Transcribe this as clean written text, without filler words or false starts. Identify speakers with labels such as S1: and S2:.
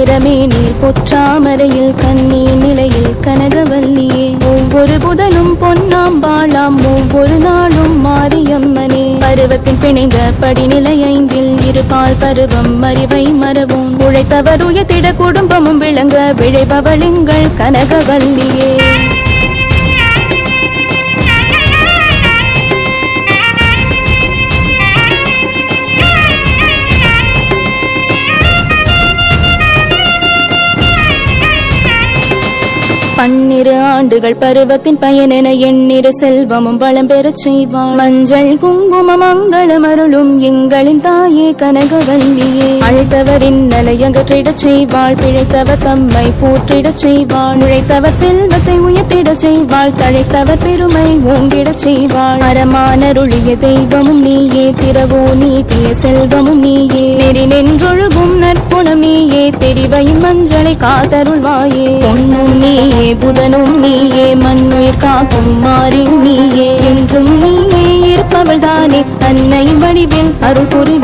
S1: நேரமே நீர் பொற்றாமரையில் கண்ணீ நிலையில் கனகவல்லியே ஒவ்வொரு புதனும் பொன்னாம் வாழாம் ஒவ்வொரு நாளும் மாரியம்மனே பருவத்தின் பிணைந்த படிநிலை 5 இருபால் பருவம் அறிவை மறவோம் உழைத்தவர் உயர்த்திட குடும்பமும் விளங்க விழைபவளிங்கள் கனகவல்லியே பன்னிரு ஆண்டுகள் பருவத்தின் பயனென எண்ணிரு செல்வமும் வளம் பெறச் செய்வாள் மஞ்சள் குங்கும மங்களம் அருளும் எங்களின் தாயே கனகவல்லியே அழைத்தவரின் நிலையகற்றிடச் செய்வாள் பிழைத்தவர் தம்மை போற்றிடச் செய்வாள் உழைத்தவர் செல்வத்தை உயர்த்திடச் செய்வாள் தழைத்தவர் பெருமை ஓங்கிடச் செய்வாள் அறமானருளிய தெய்வமும் நீயே திரவோ நீட்டிய செல்வமும் நீயே நெறி நின்றொழுகும் நற்புணம் நீயே தெரிவையின் மஞ்சளை காத்தருள்வாயே பொன்னும் நீயே புதனும் நீயே மண்ணுயிர் காக்கும் மாறி நீயே என்றும் நீயே இருப்பவள் தானே அன்னையின் வடிவில் அருள் புரி